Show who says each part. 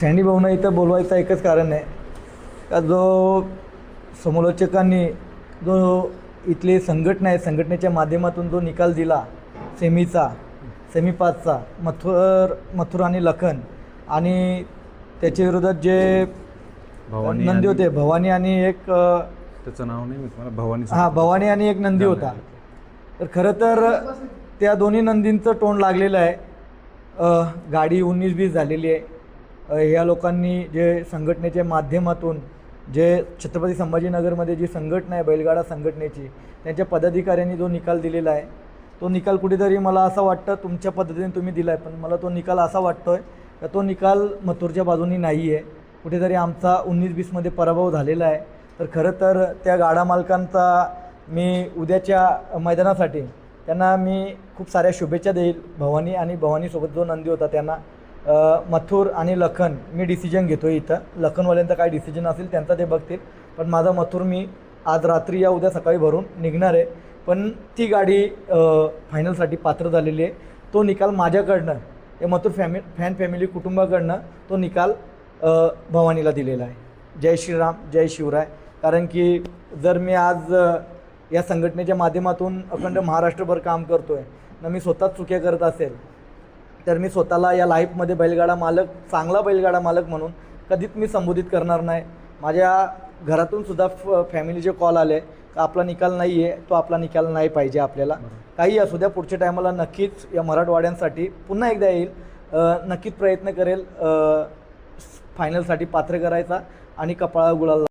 Speaker 1: सॅनी भाऊंना इथं बोलवायचं एकच कारण आहे का जो समालोचकांनी जो इथली संघटना आहे संघटनेच्या माध्यमातून जो निकाल दिला सेमी पाचचा मथुर आणि लखन आणि त्याच्या विरोधात जे नंदी होते भवानी आणि एक
Speaker 2: त्याचं नाव नाही मला
Speaker 1: भवानी आणि एक नंदी होता. तर खरं तर त्या दोन्ही नंदींचं तोंड लागलेलं आहे. गाडी 19-20 झालेली आहे. ह्या लोकांनी जे संघटनेच्या माध्यमातून जे छत्रपती संभाजीनगरमध्ये जी संघटना आहे बैलगाडा संघटनेची त्यांच्या पदाधिकाऱ्यांनी जो निकाल दिलेला आहे तो निकाल कुठेतरी मला असं वाटतं तुमच्या पद्धतीने तुम्ही दिला आहे, पण मला तो निकाल असा वाटतो आहे का तो निकाल मथुरच्या बाजूनी नाही आहे. कुठेतरी आमचा 19-20मध्ये पराभव झालेला आहे. तर खरं तर त्या गाडा मालकांचा मी उद्याच्या मैदानासाठी त्यांना मी खूप साऱ्या शुभेच्छा देईल. भवानीसोबत जो नंदी होता त्यांना मथुर आणि लखन मी डिसिजन घेतो आहे. इथं लखनवाल्यांचा काय डिसिजन असेल त्यांचा ते बघतील, पण माझा मथुर मी आज रात्री या उद्या सकाळी भरून निघणार आहे. पण ती गाडी फायनलसाठी पात्र झालेली आहे. तो निकाल माझ्याकडनं हे मथुर फॅन फॅमिली कुटुंबाकडनं तो निकाल भवानीला दिलेला आहे. जय श्रीराम जय शिवराय. कारण की जर मी आज या संघटनेच्या माध्यमातून अखंड महाराष्ट्रभर काम करतो आहे ना मी स्वतःच चुक्या करत असेल तर मी स्वतःला या लाईफमध्ये चांगला बैलगाडा मालक म्हणून कधीच मी संबोधित करणार नाही. माझ्या घरातून सुद्धा फॅमिलीचे कॉल आले का आपला निकाल नाही आहे, तो आपला निकाल नाही पाहिजे आपल्याला. काही असू द्या, पुढच्या टायमाला नक्कीच या मराठवाड्यांसाठी पुन्हा एकदा येईल, नक्कीच प्रयत्न करेल फायनलसाठी पात्र करायचा आणि कपाळा गुलाल